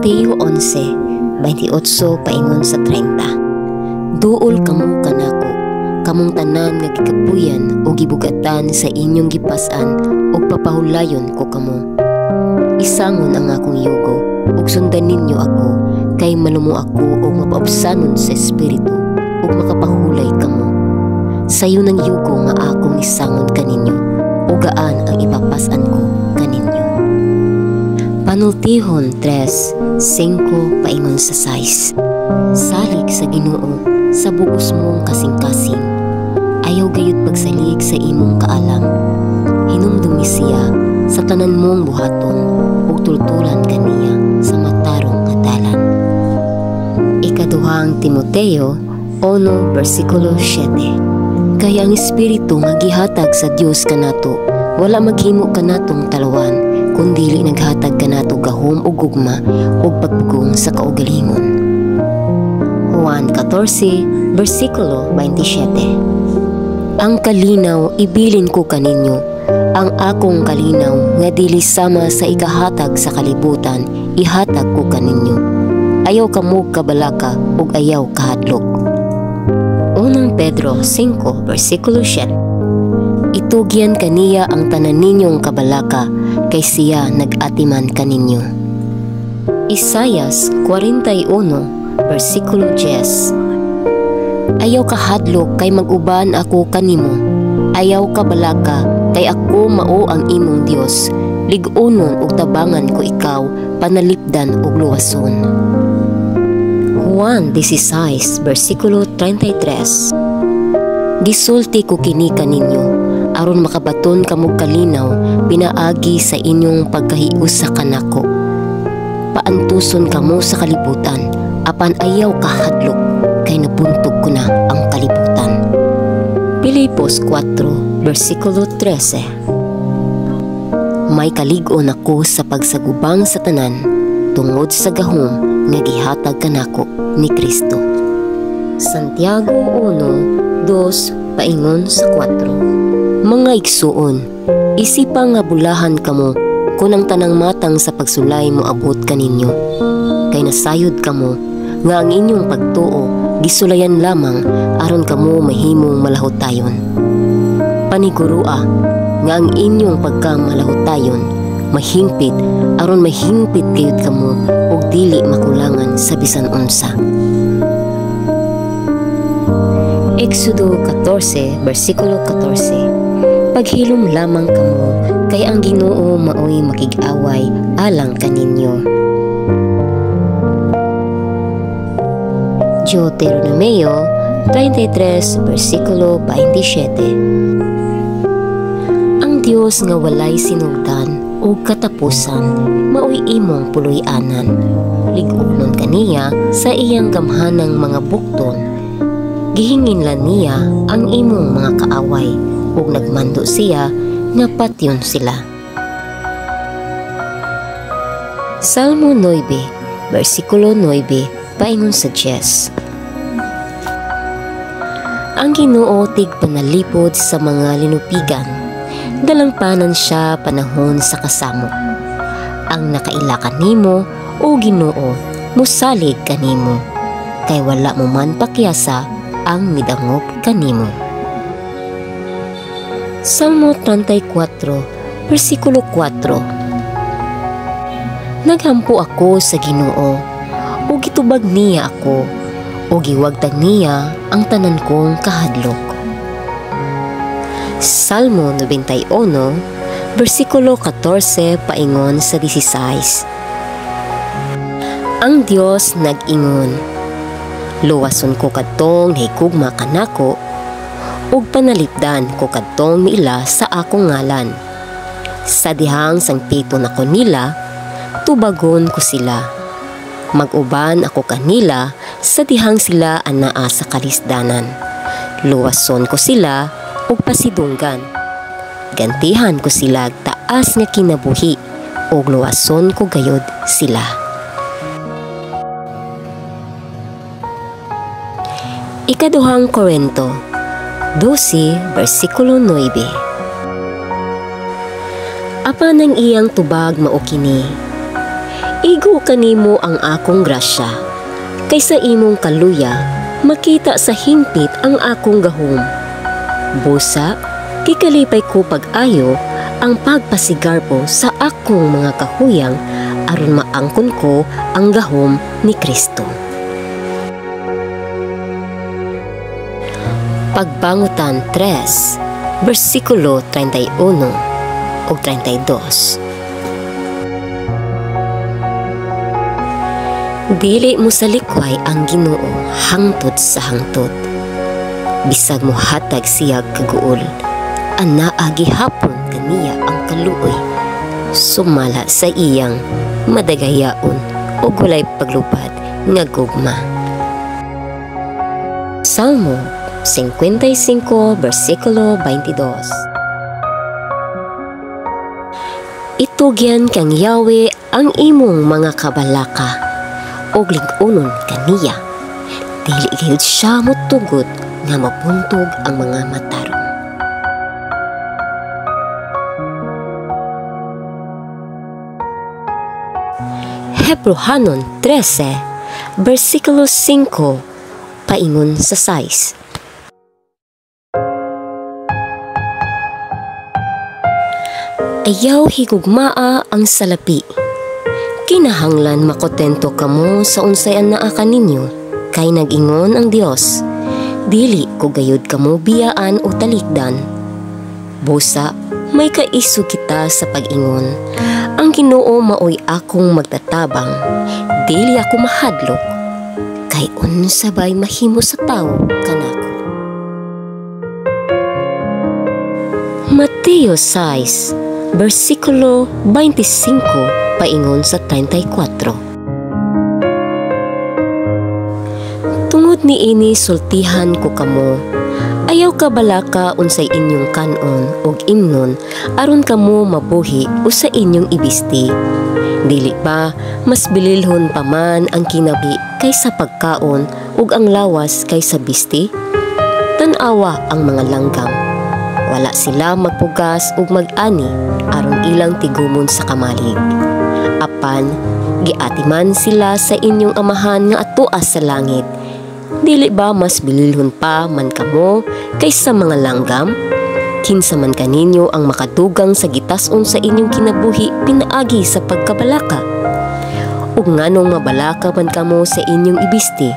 Mateo 11:28 paingon sa 30. Duol kamo kanako, kamong tanan nga gikapuyan o gibugatan sa inyong gipas-an ug papahulayon ko kamo. Isangon ang akong yugo ug sundan ninyo ako, kay malumo ako ug mapaubsanon sa espiritu ug makapahulay kamo. Sayo ng yugo nga akong isangon kaninyo ug gaan ang ipapas-an ko kaninyo. Panultihon 3:5 paingon sa 6. Salig sa Ginoo sa bugos mong kasing-kasing, ayaw gayud pagsalig sa imong kaalam. Hinumdumi siya sa tanan mong buhaton ug tultulan kaniya sa matarong nga dalan. Ikaduhang Timoteo 1:7. Kaya ang espiritu nga gihatag sa Dios kanato wala maghimo kanatong talawan, kundili naghatag kanato gahom ug gugma ug pagpugong sa kaugalingon. Juan 14:27. Ang kalinaw ibilin ko kaninyo, ang akong kalinaw nga dili sama sa ikahatag sa kalibutan, ihatag ko kaninyo. Ayaw kamo kabalaka ug ayaw kahadlok. Unang Pedro 5:7. Itugyan kaniya ang tanan ninyong kabalaka, kay siya nag-atiman kaninyo. Isayas 41:10. Ayaw kahadlok kay mag-uban ako kanimo. Ayaw kabalaka kay ako mao ang imong Dios. Lig-unon ug tabangan ko ikaw, panalipdan ug luwason. Juan 16:33. Gisulti ko kini kaninyo, aron makabaton kamog kalinaw pinaagi sa inyong pagkahius sa kanako. Paantuson kamo sa kalibutan, apan ayaw kahadlok, kay nabuntog ko na ang kalibutan. Pilipos 4:13. May kalig-on ako sa pagsagubang sa tanan, tungod sa gahom nga gihatag kanako ni Kristo. Santiago 1:2 paingon sa 4. Mga igsuon, isipa nga bulahan kamo kung ang tanang matang sa pagsulay mo abot kaninyo. Kay nasayod kamo nga ang inyong pagtuo gisulayan lamang aron kamo mahimong malahotayon. Panigurua nga ang inyong pagkamalahotayon mahimpit aron mahimpit kayud kamo ug dili makulangan sa bisan unsa. Exodo 14:14. Paghilom lamang kamo, kay ang Ginoo maoy makig-away alang kaninyo. Deuteronomio 33:27. Ang Dios nga walay sinugdan o katapusan, maoy imong puloy-anan. Lig-unon kaniya sa iyang gamhanang mga bukton. Gihinginlan niya ang imong mga kaaway ug nagmando siya nga patyon sila. Salmo 9:9 paingon sa 10. Ang Ginoo tig panalipod sa mga linupigan, dalampanan siya panahon sa kasamo. Ang nakaila kanimo o Ginoo musalig kanimo, kay wala mo man pakyasa ang midangop kanimo. Salmo 34:4. Naghampo ako sa Ginoo, o gitubag niya ako, o giwagtag niya ang tanan kong kahadlok. Salmo 91:14 paingon sa 16. Ang Dios nag-ingon, luwason ko kadtong higugma kanako, ug panalipdan ko kadtong miila sa akong ngalan. Sa dihang sangpito nako nila, tubagon ko sila. Mag-uban ako kanila sa dihang sila anaa sa kalisdanan. Luwason ko sila ug pasidunggan. Gantihan ko sila taas nga kinabuhi ug luwason ko gayod sila. Ikaduhang Korinto 12:9. Apan ang iyang tubag mao kini, Igo kanimo ang akong grasya, kaysa imong kaluya, makita sa hingpit ang akong gahom. Busa, kikalipay ko pag-ayo ang pagpasigarbo sa akong mga kahuyang aron maangkon ko ang gahom ni Kristo. Pagbangutan 3, versikulo 31 o 32. Dili mo sa likway ang Ginoo hangtod sa hangtod. Bisag mo hatag siyag kaguol, anaa gihapon kaniya ang kaluoy. Sumala sa iyang madagayaon o gulay paglupad nga gugma. Salmo 55, versikulo 22. Itugyan kang Yahweh ang imong mga kabalaka, og lig-unon kaniya. Dili gayud siya motugot nga mabuntog ang mga matarong. Hebrohanon 13, versikulo 5, paingon sa 6. Ayaw higugmaa ang salapi. Kinahanglan makotento kamo sa unsayan naa kaninyo, kay nag-ingon ang Dios, dili ko gayud kamo biyaan o talikdan. Busa, may kaiso kita sa pag-ingon, ang Ginoo maoy akong magtatabang, dili ako mahadlok, kay unsa bay mahimo sa tawo kanako. Mateo 6, versikulo 25, paingon sa 34. Tungod ni ini sultihan ko kamo, ayaw ka balaka unsay inyong kanon og imnon aron kamo mabuhi o sa inyong ibisti. Dili ba mas bililhon pa man ang kinabi kaysa pagkaon ug ang lawas kaysa bisti? Tan-awa ang mga langgam. Wala sila magpugas ug mag-ani aron ilang tigumon sa kamalig. Apan, giatiman sila sa inyong amahan nga atoa sa langit. Dili ba mas bililhon pa man kamo kaysa mga langgam? Kinsa man kaninyo ang makadugang sa gitas-on sa inyong kinabuhi pinaagi sa pagkabalaka? Ug nganong mabalaka man kamo sa inyong ibisti?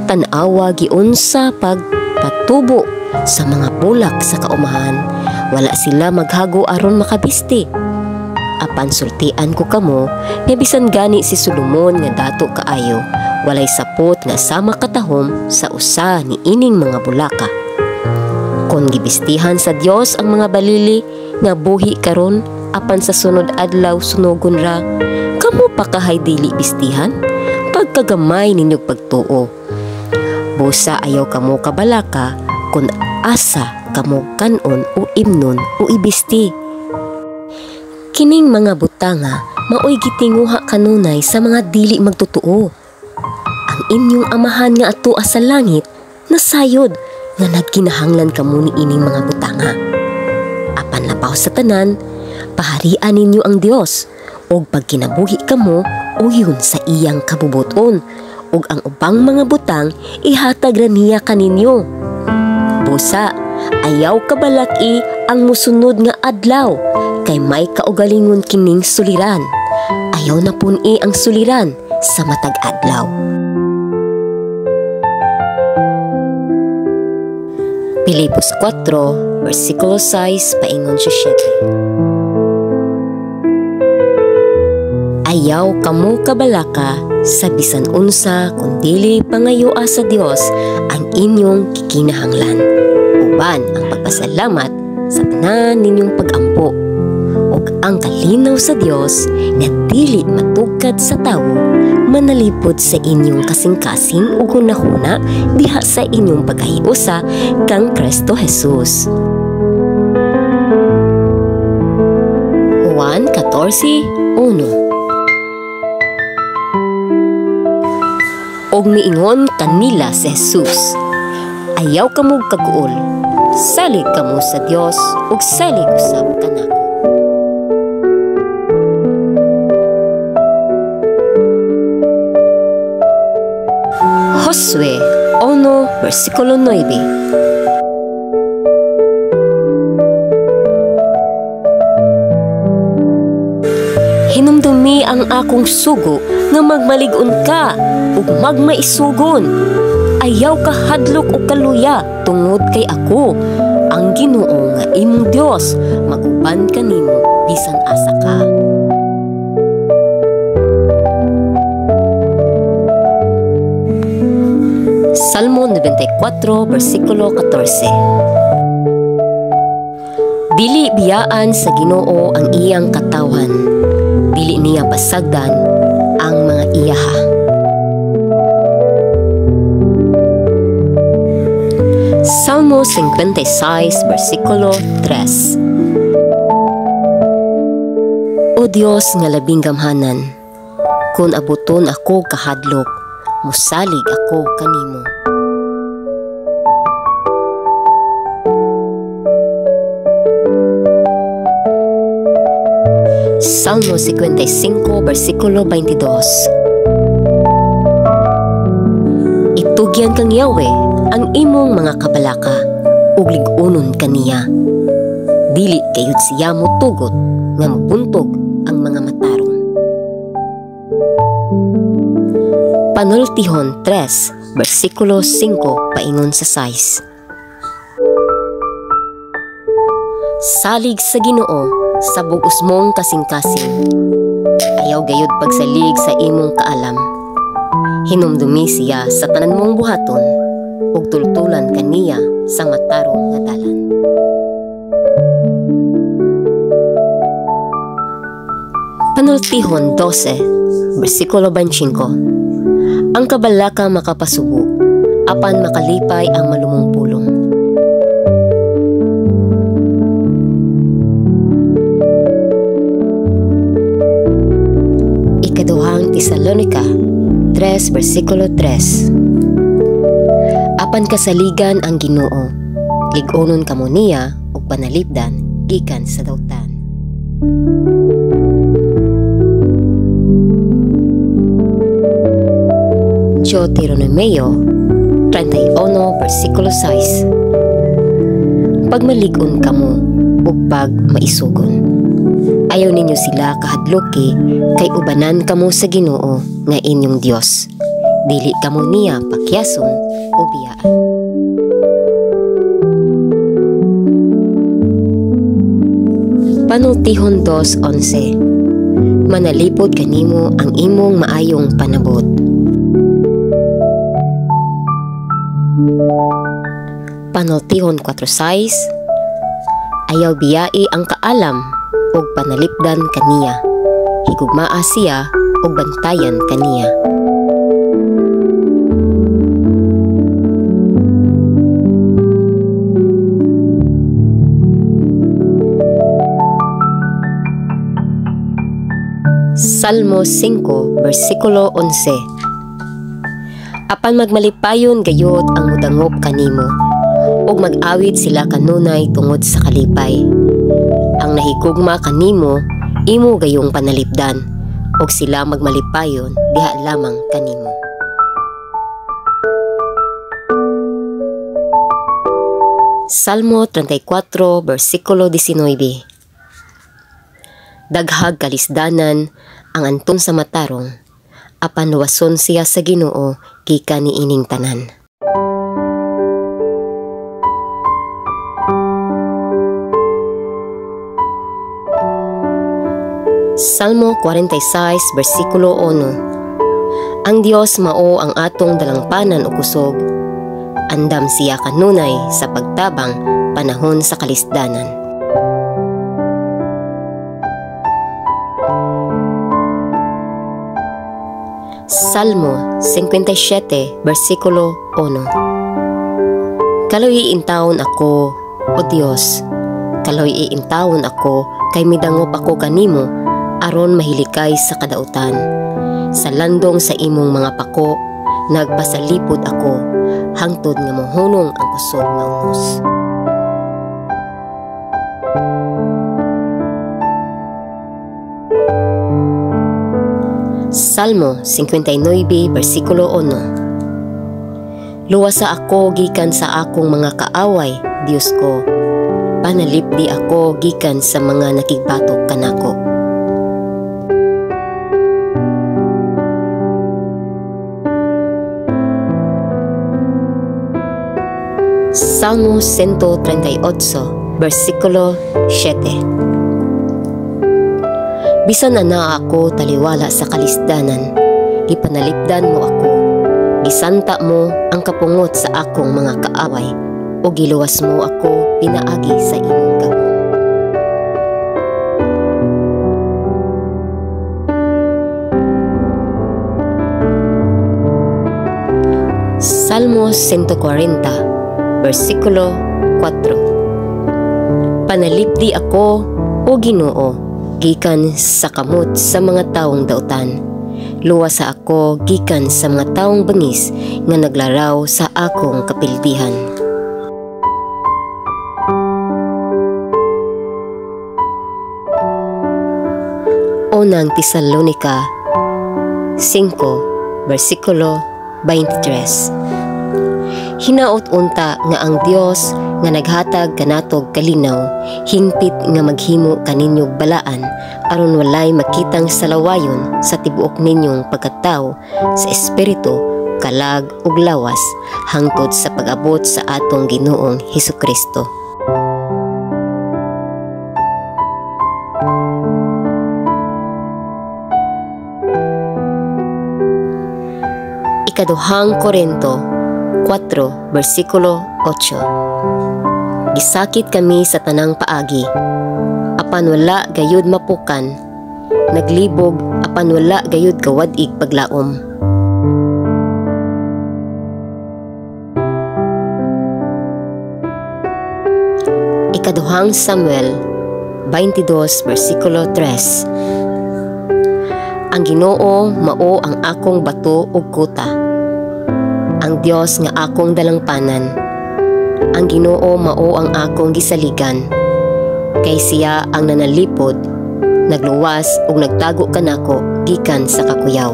Tan-awa giunsa pagpatubo sa mga bulak sa kaumahan. Wala sila maghago aron makabisti. Apan sultian ko kamo nga bisan gani si Solomon nga dato kaayo, walay sapot nga sama katahom sa usa ni ining mga bulaka. Kung gibistihan sa Dios ang mga balili nga buhi karon, apan sa sunod adlaw sunogon ra, kamo pa kahay dili bistihan? Pagkagamay ninyong pagtuo. Busa ayaw kamo kabalaka kung asa kamo kanon o imnon o ibisti. Kining mga butanga maoy gitinguha kanunay sa mga dili magtutuo. Ang inyong amahan nga atoa sa langit nasayod nga nagkinahanglan kamo ni ining mga butanga. Apan labaw sa tanan, paharian ninyo ang Dios og pagkinabuhi kamo uyon sa iyang kabubuton ug ang ubang mga butang ihatag ra niya kaninyo. Busa, ayaw kabalaki ang musunod nga adlaw kay may kaugalingon kining suliran. Ayaw na pun-i ang suliran sa matag adlaw. Pilipos 4, versikulo 6, paingon siya 7. Ayaw kamo kabalaka sa bisan unsa kung dili pangayoa sa Dios ang inyong kikinahanglan. Uban ang pagpasalamat sa tanan ninyong pag-ampo ug ang kalinaw sa Dios nga dili matugkad sa tawo manalipod sa inyong kasing-kasing ug hunahuna diha sa inyong pagkahiusa kang Kristo Jesus. Juan 14:1. Og miingon kanila si Jesus, ayaw kamo kaguol, salig kamo sa Dios ug salig usab kanako. Josue 1, versikulo 9. Hinumdumi ang akong sugo nga magmalig-on ka ug magmaisugon. Ayaw ka hadlok o kaluya tungod kay ako, ang Ginoo nga imong Dios, maguban kanimo bisan asa ka. Salmo 94, versikulo 14. Dili biyaan sa Ginoo ang iyang katawan, dili niya pasagdan ang mga iyaha. Salmo 56, versikulo 3. O Dios nga labing gamhanan, kung abuton ako kahadlok, musalig ako kanimo. Salmo 55, versikulo 22. Itugyan kang Yahweh ang imong mga kabalaka, ug lig-unon kaniya. Dili kayud siya motugot nga mabuntog ang mga matarong. Panultihon 3, versikulo 5 paingon sa 6. Salig sa Ginoo sa bug-os mong kasing-kasing, ayaw gayud pagsalig sa imong kaalam. Hinumdumi siya sa tanan mong buhaton, ug tultulan kaniya sa matarong nga dalan. Panultihon 12, versikulo 25. Ang kabalaka makapasubo, apan makalipay ang malumong pulong. Ikaduhang Tesalonica 3, versikulo 3. Apan kasaligan ang Ginoo, lig-unon kamo niya ug panalipdan gikan sa dawtan. Deuteronomio 31, versikulo 6. Pagmalig-on kamo ug pag maisugon, ayaw ninyo sila kahadloki, kay ubanan kamo sa Ginoo nga inyong Dios. Dili kamo niya pakyason o biyaan. Panultihon 2:11. Manalipod kanimo ang imong maayong panabot. Panultihon 4:6. Ayaw biyai ang kaalam ug panalipdan kaniya. Higugmaa siya ug bantayan kaniya. Salmo 5, versikulo 11. Apan magmalipayon gayod ang mudangop kanimo, ug mag-awit sila kanunay tungod sa kalipay. Ang nahigugma kanimo, imo gayong panalipdan, ug sila magmalipayon diha lamang kanimo. Salmo 34, versikulo 19. Daghag kalisdanan ang anton sa matarong, apan luwason siya sa Ginoo gikan niining tanan. Salmo 46, versikulo 1. Ang Dios mao ang atong dalangpanan o kusog, andam siya kanunay sa pagtabang panahon sa kalisdanan. Salmo 57, versikulo 1. Kaloy iintawon ako, O Dios, kaloy iintawon ako, kay midangop ako kanimo, aron mahilikay sa kadautan. Sa landong sa imong mga pako, nagpasalipod ako, hangtod nga mohunong ang kusog nga unos. Salmo 59, versikulo 1. Luwasa ako gikan sa akong mga kaaway, Dios ko. Panalipdi ako gikan sa mga nakigbatok kanako. Salmo 138, versikulo 7. Bisan na ako taliwala sa kalisdanan, ipanalipdan mo ako. Gisanta mo ang kapungot sa akong mga kaaway, o giluwas mo ako pinaagi sa imong gahom. Salmo 140, versikulo 4. Panalipdi ako, o Ginoo, gikan sa kamot sa mga taong dautan. Luwasa ako gikan sa mga taong bangis nga naglaraw sa akong kapildihan. Unang Tesalonica 5, versikulo 23. Hinaot unta nga ang Dios nga naghatag kanatog kalinaw, hingpit nga maghimo kaninyong balaan, aron walay makitang salawayon sa tibuok ninyong pagkatao sa espiritu, kalag ug lawas, hangtod sa pag-abot sa atong Ginoong Hesukristo. Ikaduhang Korinto 4, versikulo 8. Gisakit kami sa tanang paagi, apan wala gayud mapukan, naglibog apan wala gayud kawadig paglaom. Ikaduhang Samuel 22, versikulo 3. Ang Ginoo mao ang akong bato ug kuta, ang Dios nga akong dalangpanan. Ang Ginoo mao ang akong gisaligan, kay siya ang nanalipod, nagluwas ug nagtago kanako gikan sa kakuyaw.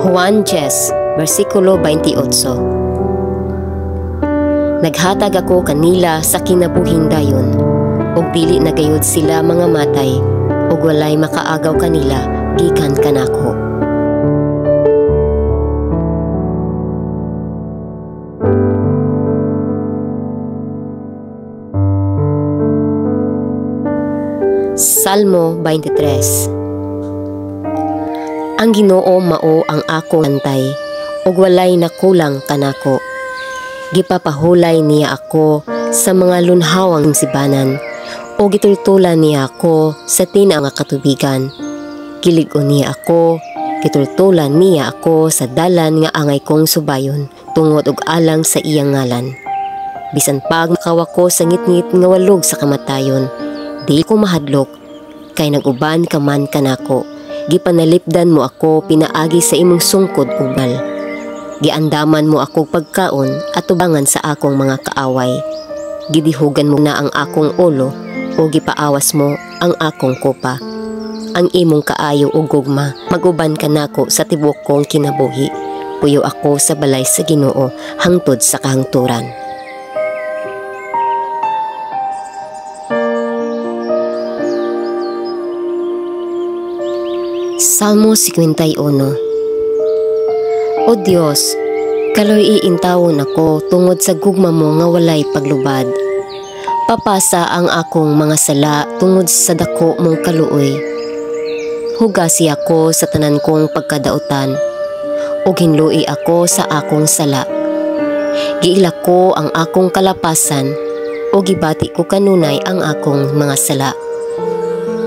Juan 10, versikulo 28. Naghatag ako kanila sa kinabuhing dayon, ug dili na gayud sila mga matay, ug walay makaagaw kanila gikan kanako. Salmo 23. Ang Ginoo mao ang akong antay, ug walay nakulang kanako. Gipapahulay niya ako sa mga lunhawang sibanan, o gitultulan niya ako sa tina nga katubigan. Gilig-on niya ako, gitultulan niya ako sa dalan nga angay kong subayon, tungod og alang sa iyang ngalan. Bisan pag makawa ko sa ngit-ngit nga walog sa kamatayon, di ko mahadlok, kay naguban ka man kanako. Gipanalipdan mo ako pinaagi sa imong sungkod ug bal. Giandaman mo ako pagkaon at tubangan sa akong mga kaaway. Gidihugan mo na ang akong ulo, o gipaawas mo ang akong kopa. Ang imong kaayo ug gugma, maguban ka nako sa tibok kong kinabuhi. Puyo ako sa balay sa Ginoo hangtod sa kahangturan. Salmo 51. O Dios, kaloy iintawon ako tungod sa gugma mo nga walay paglubad. Papasa ang akong mga sala tungod sa dako mong kaluoy. Hugasi ako sa tanan kong pagkadautan, ug hinlui ako sa akong sala. Giila ko ang akong kalapasan, o gibati ko kanunay ang akong mga sala.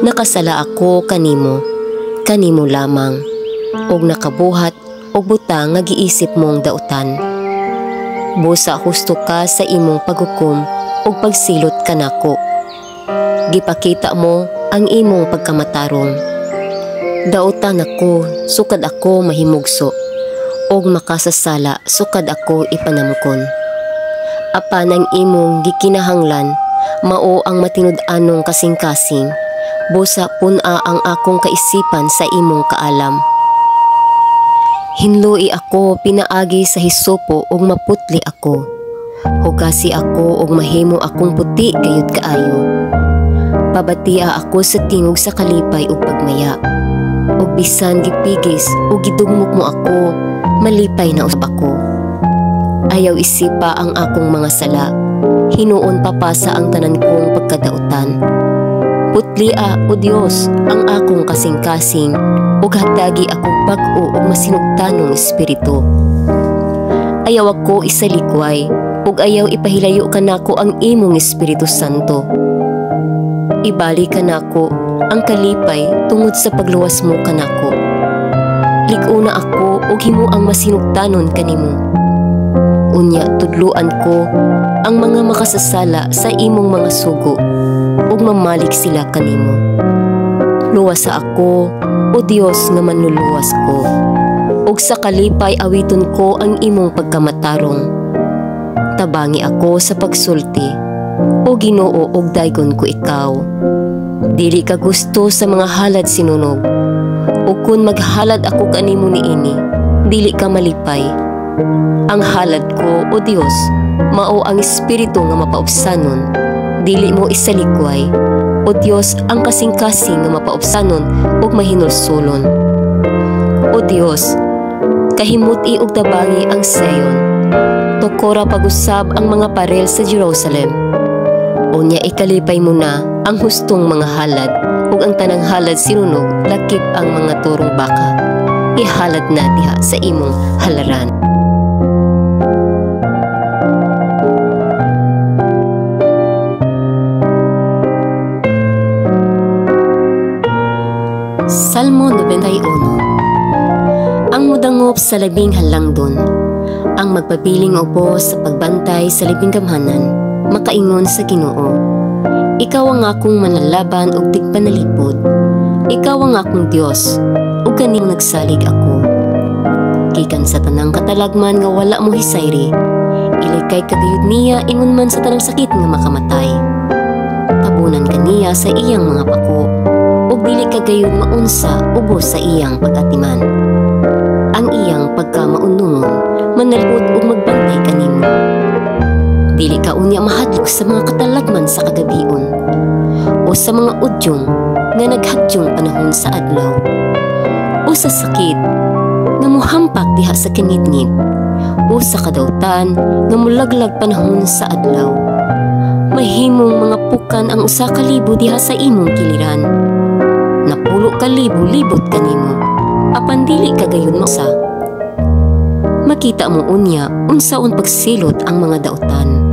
Nakasala ako kanimo, kanimo lamang, ug nakabuhat og butang nga giisip mong dautan. Busa husto ka sa imong paghukom ug pagsilot kanako. Gipakita mo ang imong pagkamatarong. Dautan ako sukad ako mahimugso, ug makasasala sukad ako ipanamkon. Apan ang imong gikinahanglan mao ang matinud-anong kasing-kasing, Busa puna ang akong kaisipan sa imong kaalam. Hinlui ako pinaagi sa hisupo ug maputli ako. Hugasi ako ug mahimo akong puti gayud kaayo. Pabatia ako sa tingog sa kalipay ug pagmaya. Ug bisan gipigis ug gidugmok mo ako, malipay na usab ako. Ayaw isipa ang akong mga sala, hinuon papasa ang tanan kong pagkadautan. Putlia o Dios ang akong kasing-kasing ug hatagi akong bag-o ug masinugtanong espiritu. Ayaw ako isalikway ug ayaw ipahilayo kanako ang imong Espiritu Santo. Ibali kanako ang kalipay tungod sa pagluwas mo kanako. Lig-una ako ug himo ang masinugtanon kanimo. Unya tudluan ko ang mga makasasala sa imong mga sugo ug mamalik sila kanimo. Luwas sa ako, o Dios nga manluluwas ko, ug sa kalipay awiton ko ang imong pagkamatarong. Tabangi ako sa pagsulti, o Ginoo ug daygon ko ikaw. Dili ka gusto sa mga halad sinunog, ug kun maghalad ako kanimo niini, dili ka malipay. Ang halad ko, o Dios, mao ang espiritu nga mapaubsanon, dili mo isalikway. O Dios, ang kasing-kasing nga mapaubsanon ug mahinulsulon. O Dios, kahimuti ug tabangi ang Sion. Tokora pag-usab ang mga parel sa Jerusalem. Unya ikalipay mo na ang hustong mga halad ug ang tanang halad sinunog, lakip ang mga turong baka. Ihalad na diha sa imong halaran. Salmo 91. Ang mudangop sa labing halangdon, ang magpabiling upo sa pagbantay sa labing gamhanan, makaingon sa Ginoo. Ikaw ang akong manlalaban ug tigpanalipod. Ikaw ang akong Dios, ug kaning nagsalig ako. Gikan sa tanang katalagman nga wala mo hisayri, ilikay kagayud niya ingon man sa tanang sakit nga makamatay. Tabunan kaniya sa iyang mga pako, ug dili kagayon maunsa ubos sa iyang pag-atiman. Ang iyang pagkamaunungon manalipod ug magbantay kanimo. Dili ka unya mahadlok sa mga katalagman sa kagabion o sa mga udyong nga naghadyong panahon sa adlaw o sa sakit nga mohampak diha sa kinitngit o sa kadautan nga mulaglag panahon sa adlaw. Mahimong mga pukan ang usa ka libo diha sa imong kiliran. Napulo ka libo-libot kanimo, apan dili kagayon masa. Makita mo unya unsaon pagsilot ang mga dautan.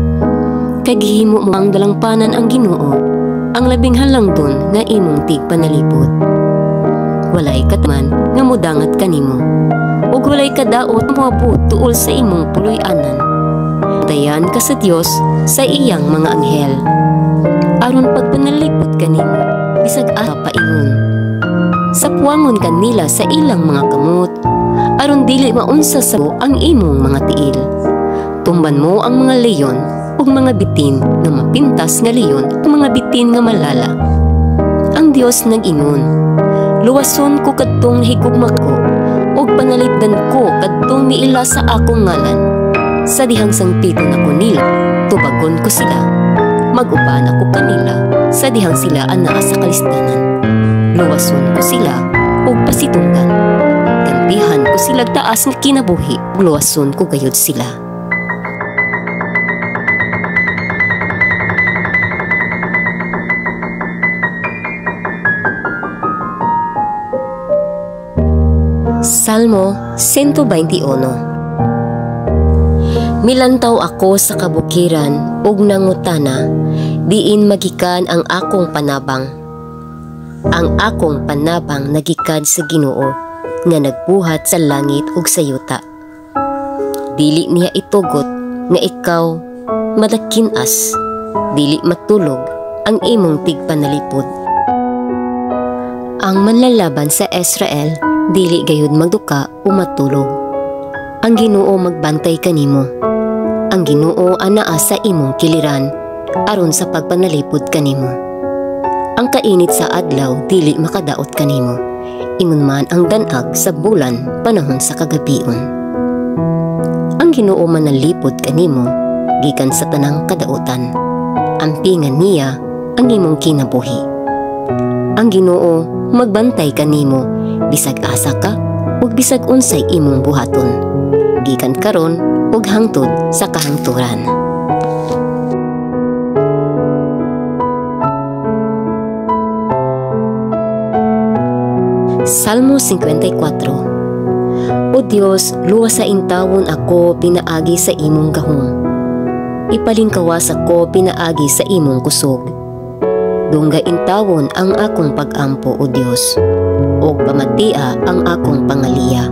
Kay gihimo mo ang dalangpanan ang Ginoo, ang labing halangdon nga imong tigpanalipod. Walay kataman nga mudangat kanimo, ug walay kadaot moabot tuol sa imong puloy-anan. Dayan ka sa Dios sa iyang mga anghel, aron pagpanalipod kanimo bisag ara paingon. Sapuangon kanila sa ilang mga kamot, aron dili maunsa sa mo ang imong mga tiil. Tumban mo ang mga leyon ug mga bitin nga mapintas nga leyon ug mga bitin nga malala. Ang Dios nag-ingon, luwason ko kadtong nahigugma ko ug panalipdan ko kadtong miila sa akong ngalan. Sa dihang sangpiton ako nila, tubagon ko sila. Mag-uban ako kanila sa dihang sila anaa sa kalistanan. Luwason ko sila ug pasitunggan. Gantihan ko sila taas nga kinabuhi, luwason ko gayud sila. Salmo 121. Milantaw ako sa kabukiran ug nangutana, diin magikan ang akong panabang. Ang akong panabang nagikad sa Ginoo, nga nagbuhat sa langit ug sa yuta. Dili niya itugot nga ikaw madakinas, dili matulog ang imong tigpanalipod. Ang manlalaban sa Israel dili gayud magduka o matulog. Ang Ginoo magbantay kanimo. Ang Ginoo anaa sa imong kiliran aron sa pagpanalipod kanimo. Ang kainit sa adlaw dili makadaot kanimo, ingon man ang danag sa bulan panahon sa kagabion. Ang Ginoo man nalipod kanimo gikan sa tanang kadautan, ampingan niya ang imong kinabuhi. Ang Ginoo magbantay kanimo bisag asa ka ug bisag unsay imong buhaton, gikan karon ug hangtod sa kahangturan. Salmo 54. O Dios, luwas sa intawon ako pinaagi sa imong gahom. Ipalingkawas ako pinaagi sa imong kusog. Dungga intawon ang akong pag-ampo, O Dios, o pamatia ang akong pangaliya.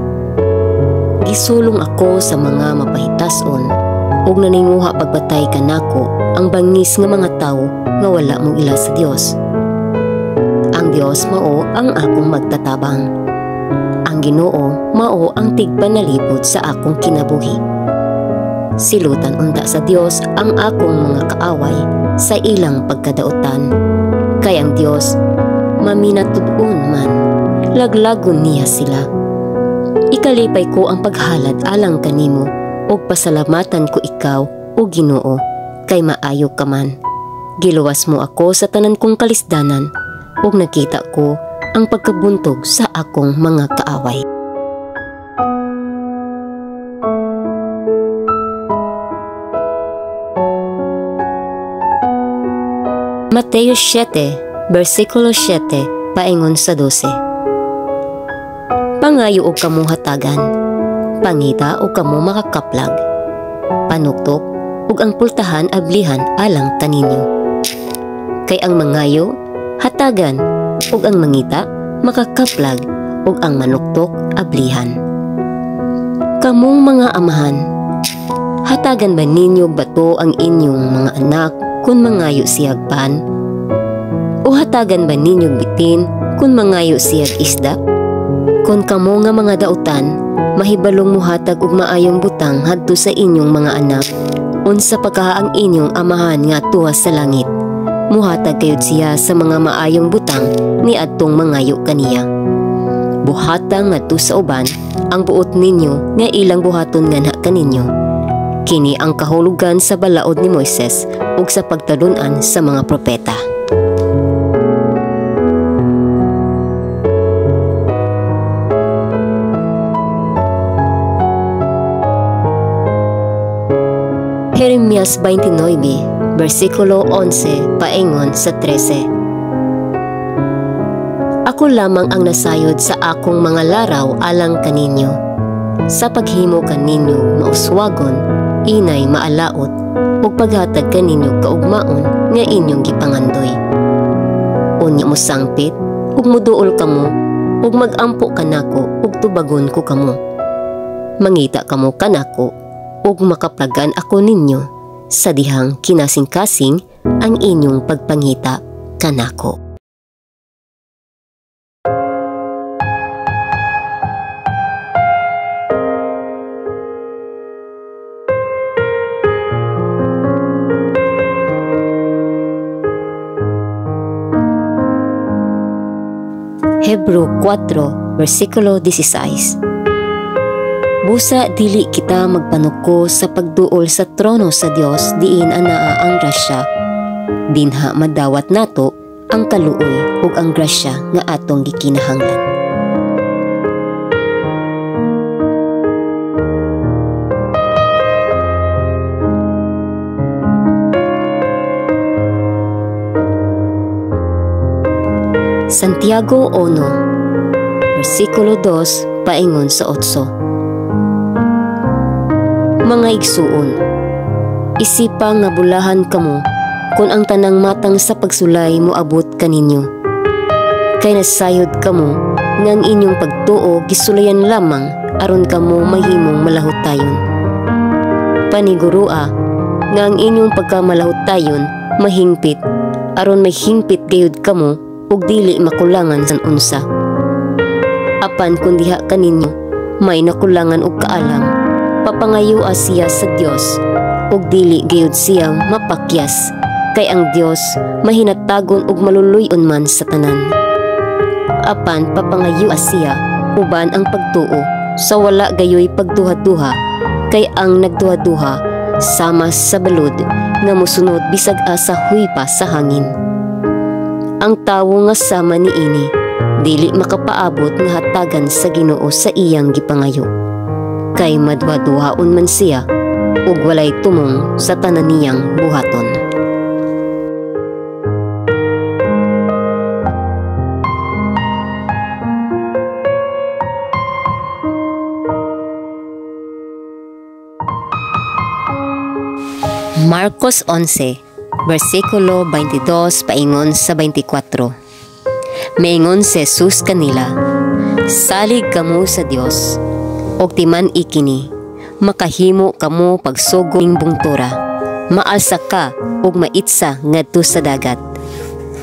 Gisulong ako sa mga mapahitason, ug naninguha pagbatay kanako ang bangis nga mga tawo nga wala mong ila sa Dios. Ang Dios mao ang akong magtatabang. Ang Ginoo mao ang tigpanalipod sa akong kinabuhi. Silutan unta sa Dios ang akong mga kaaway sa ilang pagkadautan. Kay ang Dios maminatud-on man, laglagon niya sila. Ikalipay ko ang paghalad alang kanimo, ug pasalamatan ko ikaw, O Ginoo, kay maayo ka man. Giluwas mo ako sa tanan kong kalisdanan, ug nakita ko ang pagkabuntog sa akong mga kaaway. Mateo 7, versikulo 7, paingon sa 12. Pangayo o kamo hatagan, pangita o kamo makakaplag, panuktok ug ang pultahan ablihan alang taninyo. Kay ang mangayo hatagan, ug ang mangita makakaplag, ug ang manuktok ablihan. Kamong mga amahan, hatagan ba ninyo bato ang inyong mga anak kung mangayo siyag pan? O hatagan ba ninyo bitin kung mangayo siyag isda? Kung kamo nga mga dautan, mahibalong muhatag ug maayong butang hadto sa inyong mga anak, unsa pagkahaang inyong amahan nga tuwa sa langit, muhatag kayod siya sa mga maayong butang ni adtong mangayo kaniya. Buhatang ngadto sa uban ang buot ninyo nga ilang buhaton nga kaninyo. Kini ang kahulugan sa balaod ni Moises ug sa pagtalun-an sa mga propeta. Jeremias 29, versikulo 11, paingon sa 13. Ako lamang ang nasayod sa akong mga laraw alang kaninyo. Sa paghimo kaninyo mauswagon, inay maalaot, ug paghatag kaninyo kaugmaon nga inyong gipangandoy. Unya mo sangpit, ug muduol kamo, ug magampo kanako, ug tubagon ko kamo. Mangita kamo kanako, ug makaplagan ako ninyo, sa dihang kinasing-kasing ang inyong pagpangita kanako. Hebreo 4, versikulo 16. Busa dili kita magpanuko sa pagduol sa trono sa Dios diin anaa ang grasya. Dinha madawat nato ang kaluoy ug ang grasya nga atong gikinahanglan. Santiago 1, versikulo 2, paingon sa 8. Mga igsuon, isipa nga bulahan kamo kung ang tanang matang sa pagsulay mo abot kaninyo. Kay nasayod kamo nga ang inyong pagtuo gisulayan lamang aron kamo mahimong malahutayon. Panigurua nga ang inyong pagkamalahutayon mahingpit aron may hingpit gayud kamo ug dili makulangan sa unsa. Apan kun diha kaninyo may nakulangan og kaalam, papangayua siya sa Dios ug dili gayud siyang mapakyas kay ang Dios mahinatagon ug maluluyon man sa tanan. Apan papangayo siya uban ang pagtuo sa wala gayoy pagduha-duha, kay ang nagduha-duha sama sa balod nga mosunod bisag asa huy pa sa hangin. Ang tawo nga sama ni ini dili makapaabot nga hatagan sa Ginoo sa iyang gipangayo, kay madwa-duhaon man siya ug walay tumong sa tanan niyang buhaton. Marcos 11, versikulo 22 paingon sa 24. Maingon si Jesus kanila, salig kamo sa Dios, og timan ikini, makahimo kamo pagsugong bungtura, maalsa ka og maitsa ngadto sa dagat.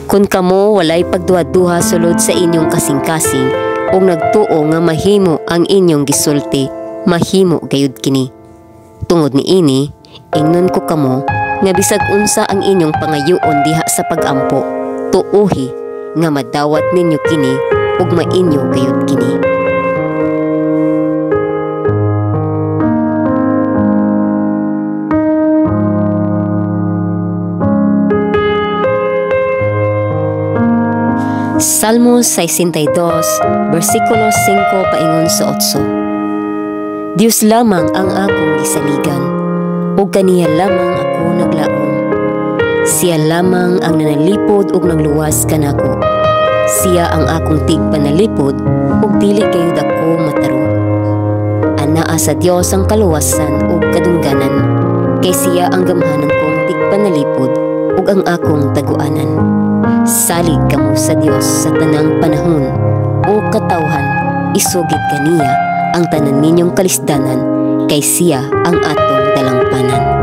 Kung kamo walay pagduha-duha sulod sa inyong kasing-kasing, og nagtuo nga mahimo ang inyong gisulti, mahimo gayud kini. Tungod ni ini, ingnon ko kamo nga bisag unsa ang inyong pangayoon diha sa pagampo, tuuhi nga madawat ninyo kini ug mainyo gayud kini. Salmo 62, versikulo 5 paingon sa 8. Dios lamang ang akong gisaligan, ug kaniya lamang ako naglaom. Siya lamang ang nanalipod ug nagluwas kanako. Siya ang akong tigpanalipod ug dili gayud ako matarong. Anaa sa Dios ang kaluwasan ug kadungganan, kay siya ang gamhanan kong tigpanalipod ug ang akong taguanan. Salig kamo sa Dios sa tanang panahon, o katawhan, isugid kaniya ang tanan ninyong kalisdanan, kay siya ang atong dalampanan.